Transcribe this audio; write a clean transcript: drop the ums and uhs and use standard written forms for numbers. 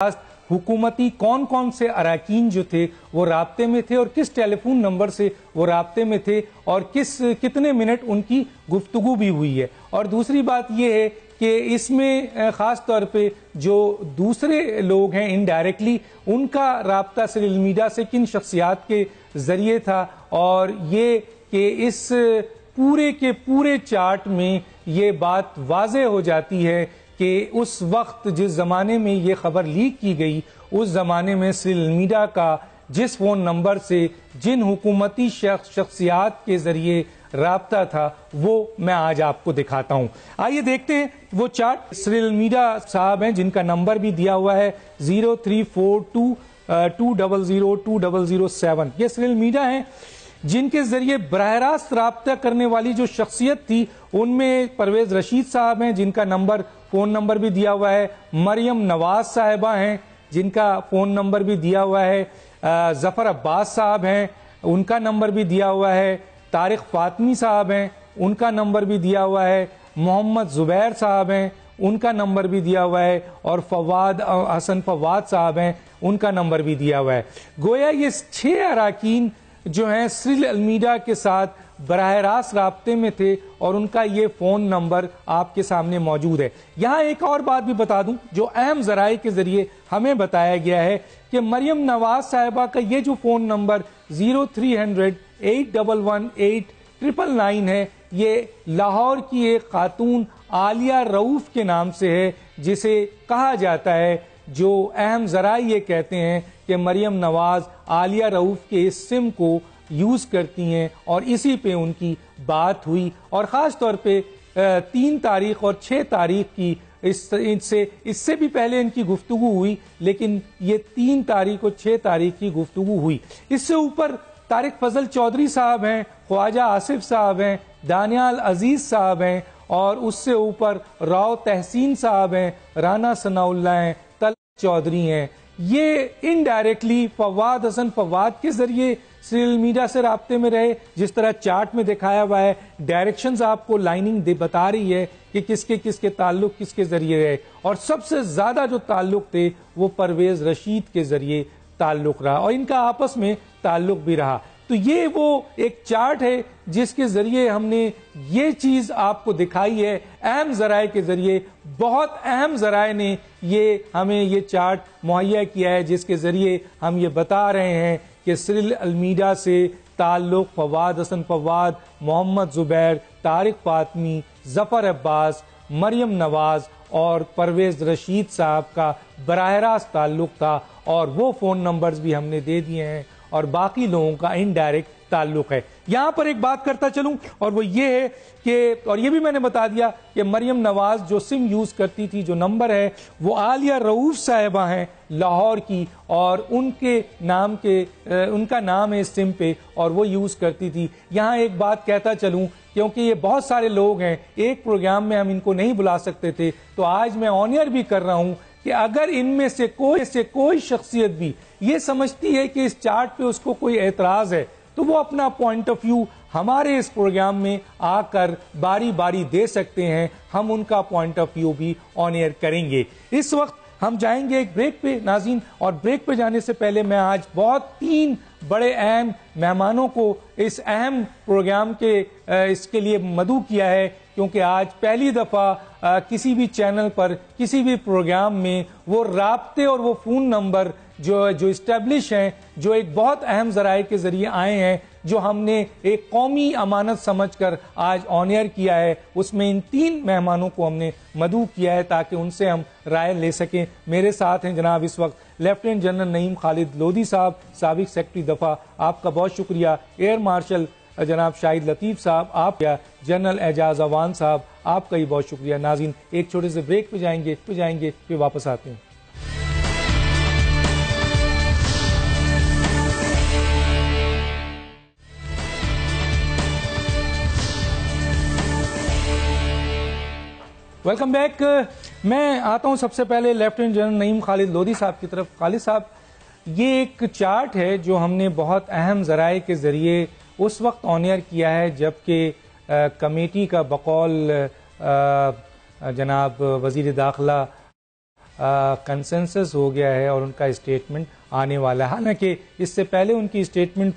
हुकूमती कौन कौन से अरकान जो थे वो राब्ते में थे और किस टेलीफोन नंबर से वो राब्ते में थे और कितने मिनट उनकी गुफ्तगू भी हुई है। और दूसरी बात ये है कि इसमें ख़ास तौर पे जो दूसरे लोग हैं इनडायरेक्टली उनका राब्ता सीरियल मीडिया से किन शख्सियात के ज़रिए था, और ये कि इस पूरे के पूरे चार्ट में ये बात वाज़ेह हो जाती है कि उस वक्त जिस ज़माने में ये ख़बर लीक की गई उस ज़माने में सीरियल मीडिया का जिस फ़ोन नंबर से जिन हुकूमती शख्सियात के ज़रिए राब्ता था वो मैं आज आपको दिखाता हूँ। आइए देखते हैं वो चार्ट। सीरियल मीडिया साहब हैं जिनका नंबर भी दिया हुआ है 0342200207। ये सीरियल मीडिया हैं जिनके जरिए बराह रास्त राब्ता करने वाली जो शख्सियत थी उनमें परवेज रशीद साहब हैं जिनका फ़ोन नंबर भी दिया हुआ है, मरियम नवाज साहिबा हैं जिनका फ़ोन नंबर भी दिया हुआ है, ज़फ़र अब्बास साहब हैं उनका नंबर भी दिया हुआ है, तारिक फातमी साहब हैं उनका नंबर भी दिया हुआ है, मोहम्मद ज़ुबैर साहब हैं उनका नंबर भी दिया हुआ है, और हसन फवाद साहब हैं उनका नंबर भी दिया हुआ है। गोया ये 6 अरकान जो हैं सीरियल मीडिया के साथ बराह रास्त राब्ते में थे और उनका ये फ़ोन नंबर आपके सामने मौजूद है। यहाँ एक और बात भी बता दूं जो अहम ज़राए के ज़रिए हमें बताया गया है कि मरियम नवाज साहिबा का ये जो फ़ोन नंबर 0300811899 है ये लाहौर की एक खातून आलिया रऊफ के नाम से है, जिसे कहा जाता है, जो अहम ज़राए ये कहते हैं कि मरियम नवाज आलिया रऊफ के इस सिम को यूज़ करती हैं और इसी पे उनकी बात हुई। और ख़ास तौर पे 3 तारीख और 6 तारीख की इससे भी पहले इनकी गुफ्तगू हुई, लेकिन ये 3 तारीख और 6 तारीख की गुफ्तगू हुई। इससे ऊपर तारिक फजल चौधरी साहब हैं, ख्वाजा आसिफ साहब हैं, दानियाल अजीज साहब हैं, और उससे ऊपर राव तहसीन साहब हैं, राना सनाउल्लाह हैं, तल चौधरी हैं। ये इनडायरेक्टली फवाद हसन फवाद के जरिए सीरियल मीडिया से राब्ते में रहे। जिस तरह चार्ट में दिखाया हुआ है, डायरेक्शंस आपको लाइनिंग बता रही है कि किसके ताल्लुक किसके जरिए रहे, और सबसे ज्यादा जो ताल्लुक थे वो परवेज रशीद के जरिए ताल्लुक रहा और इनका आपस में ताल्लुक भी रहा। तो ये वो एक चार्ट है जिसके जरिए हमने ये चीज आपको दिखाई है। अहम जराए के जरिए, बहुत अहम जराए ने ये हमें ये चार्ट मुहैया किया है, जिसके जरिए हम ये बता रहे हैं कि सीरियल मीडिया से ताल्लुक फवाद हसन फवाद, मोहम्मद ज़ुबैर, तारिक फातमी, ज़फ़र अब्बास, मरियम नवाज और परवेज रशीद साहब का बराह रास्त ताल्लुक था, और वो फ़ोन नंबर्स भी हमने दे दिए हैं और बाकी लोगों का इनडायरेक्ट ताल्लुक है। यहां पर एक बात करता चलूं, और वो ये है कि, और ये भी मैंने बता दिया कि मरियम नवाज जो सिम यूज करती थी, जो नंबर है वो आलिया रऊफ साहिबा हैं लाहौर की, और उनका नाम है इस सिम पे और वो यूज करती थी। यहां एक बात कहता चलूं, क्योंकि ये बहुत सारे लोग हैं, एक प्रोग्राम में हम इनको नहीं बुला सकते थे, तो आज मैं ऑनियर भी कर रहा हूं कि अगर इनमें से कोई शख्सियत भी ये समझती है कि इस चार्ट पे उसको कोई एतराज है, तो वो अपना पॉइंट ऑफ व्यू हमारे इस प्रोग्राम में आकर बारी बारी दे सकते हैं। हम उनका पॉइंट ऑफ व्यू भी ऑन एयर करेंगे। इस वक्त हम जाएंगे एक ब्रेक पे नाज़रीन, और ब्रेक पे जाने से पहले मैं आज 3 बड़े अहम मेहमानों को इस अहम प्रोग्राम के इसके लिए मदऊ किया है, क्योंकि आज पहली दफ़ा किसी भी चैनल पर किसी भी प्रोग्राम में वो राब्ते और वो फ़ोन नंबर जो इस्टेब्लिश हैं, जो एक बहुत अहम ज़राए के ज़रिए आए हैं, जो हमने एक कौमी अमानत समझकर आज ऑन एयर किया है, उसमें इन 3 मेहमानों को हमने मदऊ किया है ताकि उनसे हम राय ले सकें। मेरे साथ हैं जनाब इस वक्त लेफ्टिनेंट जनरल नईम खालिद लोधी साहब, साबिक सेक्रेटरी दफा, आपका बहुत शुक्रिया। एयर मार्शल जनाब शाहिद लतीफ़ साहब, आप या जनरल एजाज अवान साहब, आपका ही बहुत शुक्रिया। नाज़रीन एक छोटे से ब्रेक पे जाएंगे फिर वापस आते हैं। Welcome back. मैं आता हूं सबसे पहले लेफ्टिनेंट जनरल नईम खालिद लोधी साहब की तरफ। खालिद साहब, ये एक चार्ट है जो हमने बहुत अहम ज़राए के ज़रिए उस वक्त ऑन एयर किया है जबकि कमेटी का बकौल जनाब वज़ीर दाखिला کنسنسس ہو گیا ہے اور ان کا اسٹیٹمنٹ آنے والا ہے. حالانکہ اس سے پہلے ان کی اسٹیٹمنٹ تھی